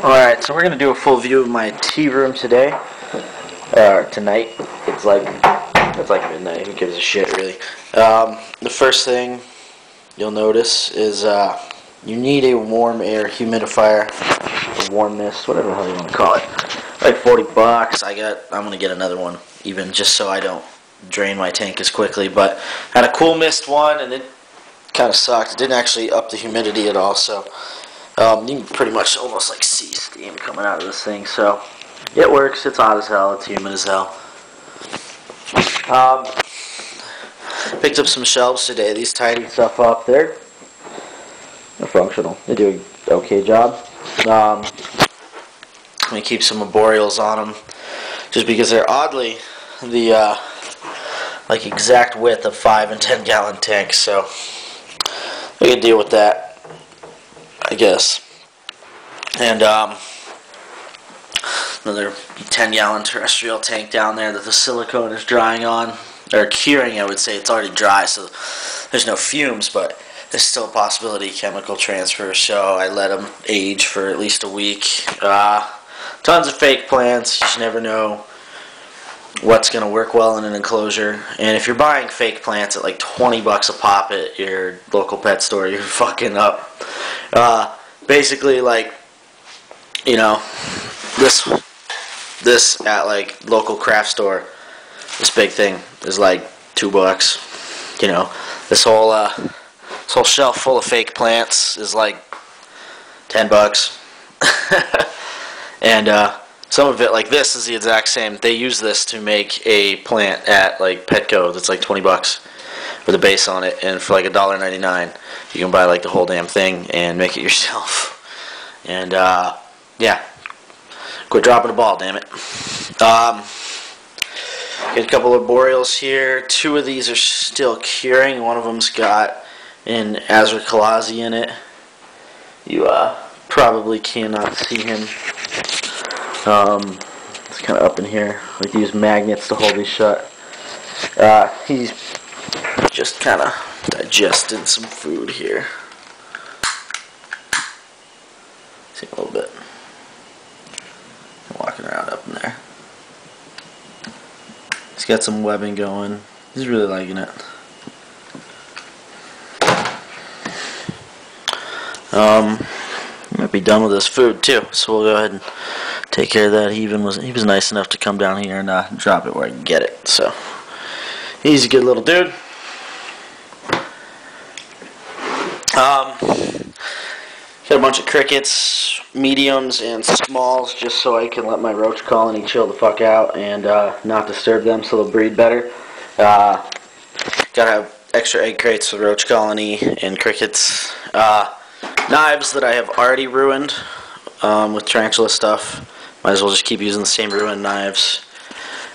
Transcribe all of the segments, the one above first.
Alright, so we're going to do a full view of my tea room today. Tonight. It's like midnight. Who gives a shit, really? The first thing you'll notice is you need a warm air humidifier, or warm mist, whatever the hell you want to call it. Like $40. I'm going to get another one, even just so I don't drain my tank as quickly. But I had a cool mist one, and it kind of sucked. It didn't actually up the humidity at all, so you can pretty much almost like see steam coming out of this thing. So it works. It's hot as hell. It's humid as hell. Picked up some shelves today. These tidy stuff up. They're functional. They do an okay job. I'm gonna keep some arboreals on them, just because they're oddly the like exact width of 5 and 10 gallon tanks. So I can deal with that, I guess. And another 10-gallon terrestrial tank down there that the silicone is drying on, or curing, I would say. It's already dry, so there's no fumes, but there's still a possibility of chemical transfer, so I let them age for at least a week. Tons of fake plants. You just never know what's going to work well in an enclosure. And if you're buying fake plants at like $20 a pop at your local pet store, you're fucking up. Basically, like, you know, this at like local craft store, this big thing is like $2. You know, this whole shelf full of fake plants is like $10. And some of it, like this, is the exact same. They use this to make a plant at like Petco that's like $20 with a base on it, and for like $1.99 you can buy like the whole damn thing and make it yourself. And yeah, quit dropping the ball, damn it. Get a couple of arboreals here. 2 of these are still curing. One of them's got an Azricalazi in it. You probably cannot see him. It's kind of up in here. I like to use magnets to hold these shut. He's just kind of digested some food here. See a little bit. Walking around up in there. He's got some webbing going. He's really liking it. Might be done with his food too, so we'll go ahead and take care of that. He was nice enough to come down here and drop it where I can get it. So he's a good little dude. Got a bunch of crickets, mediums and smalls, just so I can let my roach colony chill the fuck out and not disturb them, so they'll breed better. Gotta have extra egg crates for the roach colony and crickets. Knives that I have already ruined with tarantula stuff. Might as well just keep using the same ruined knives.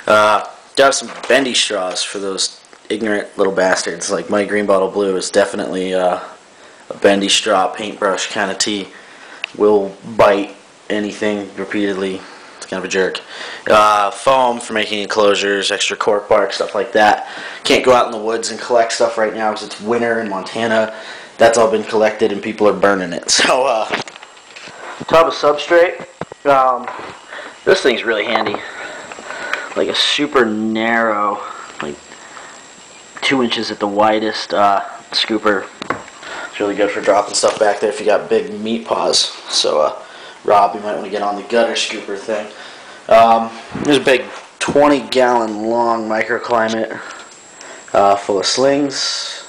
Got some bendy straws for those ignorant little bastards. Like my green bottle blue is definitely a bendy straw paintbrush kind of tea. Will bite anything repeatedly. It's kind of a jerk. Foam for making enclosures, extra cork bark, stuff like that. Can't go out in the woods and collect stuff right now because it's winter in Montana. That's all been collected and people are burning it. So, tub of substrate. This thing's really handy. Like a super narrow, like 2 inches at the widest scooper. It's really good for dropping stuff back there if you got big meat paws. So, Rob, you might want to get on the gutter scooper thing. There's a big 20-gallon long microclimate full of slings.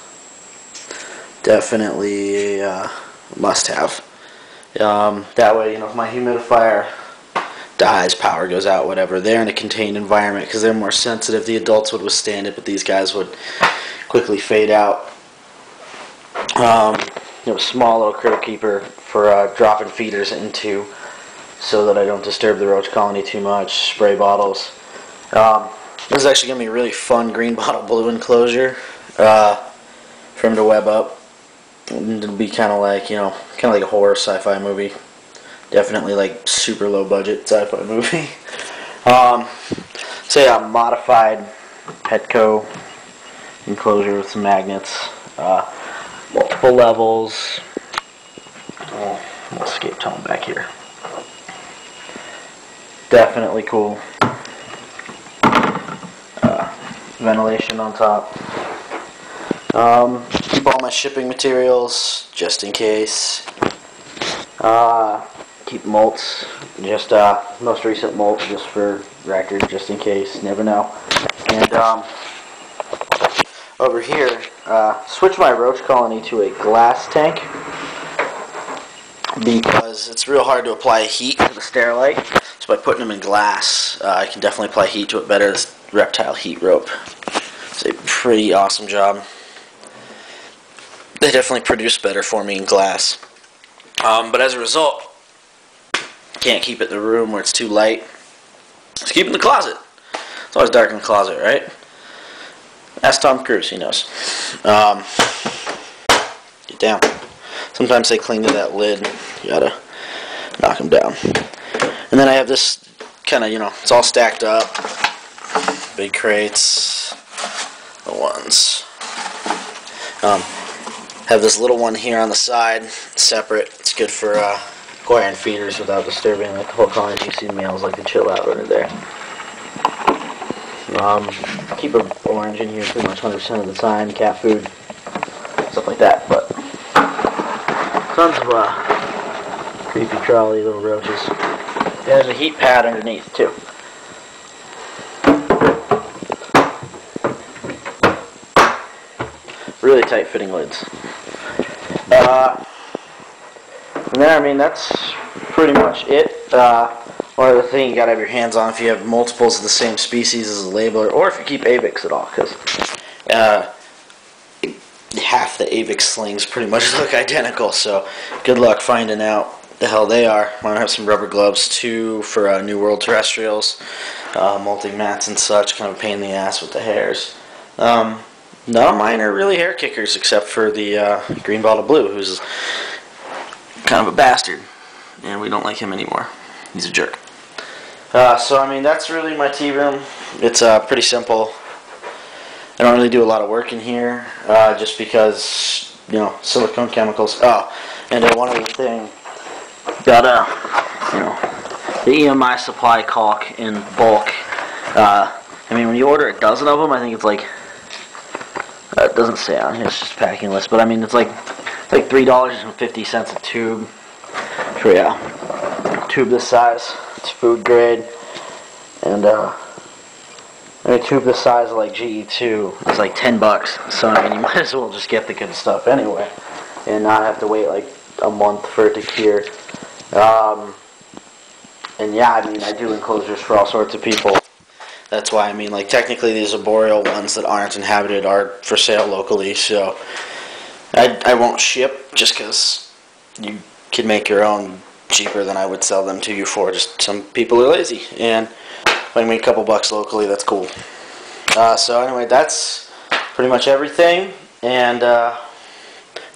Definitely must-have. That way, you know, if my humidifier dies, power goes out, whatever, they're in a contained environment because they're more sensitive. The adults would withstand it, but these guys would quickly fade out. You know, a small little critter keeper for dropping feeders into, so that I don't disturb the roach colony too much. Spray bottles. This is actually going to be a really fun green bottle blue enclosure for him to web up. It'll be kind of like, you know, kind of like a horror sci-fi movie. Definitely like super low budget sci-fi movie. Say a modified Petco enclosure with some magnets, multiple levels. We'll escape tone back here. definitely cool. Ventilation on top. Keep all my shipping materials just in case. Keep molts, just most recent molt, just for record, just in case. Never know. And over here, switch my roach colony to a glass tank because it's real hard to apply heat to the Sterilite. So by putting them in glass, I can definitely apply heat to it better. This reptile heat rope. It's a pretty awesome job. They definitely produce better for me in glass. But as a result, can't keep it in the room where it's too light. Let's keep it in the closet. It's always dark in the closet, right? Ask Tom Cruise, he knows. Get down. Sometimes they cling to that lid. You gotta knock them down. And then I have this kind of, it's all stacked up. Big crates. The ones. Have this little one here on the side, separate. It's good for acquiring feeders without disturbing the whole colony. You see the males like to chill out under there. Keep an orange in here pretty much 100% of the time. Cat food, stuff like that. But tons of creepy crawly little roaches. There's a heat pad underneath too. Really tight fitting lids. From there, I mean, that's pretty much it. One other thing you gotta have your hands on if you have multiples of the same species as a labeler, or if you keep AVIX at all, because half the AVIX slings pretty much look identical, so good luck finding out the hell they are. I'm gonna have some rubber gloves too for New World terrestrials, molting mats and such, kind of a pain in the ass with the hairs. None of mine are really hair kickers except for the green bottle blue, who's kind of a bastard, and we don't like him anymore. He's a jerk. So I mean, that's really my tea room. It's pretty simple. I don't really do a lot of work in here, just because, silicone chemicals. Oh, and one other thing, got the EMI supply caulk in bulk. I mean, when you order a dozen of them, I think it's like, it doesn't say on here, it's just a packing list, but I mean, it's like $3.50 a tube for a tube this size. It's food grade, and a tube this size of like GE2 is like $10. So I mean, you might as well just get the good stuff anyway, and not have to wait like a month for it to cure. And yeah, I mean, I do enclosures for all sorts of people. That's why, I mean, like, technically these arboreal ones that aren't inhabited are for sale locally, so I won't ship just because you can make your own cheaper than I would sell them to you for. Just some people are lazy, and if I can make a couple bucks locally, that's cool. So anyway, that's pretty much everything, and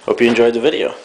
hope you enjoyed the video.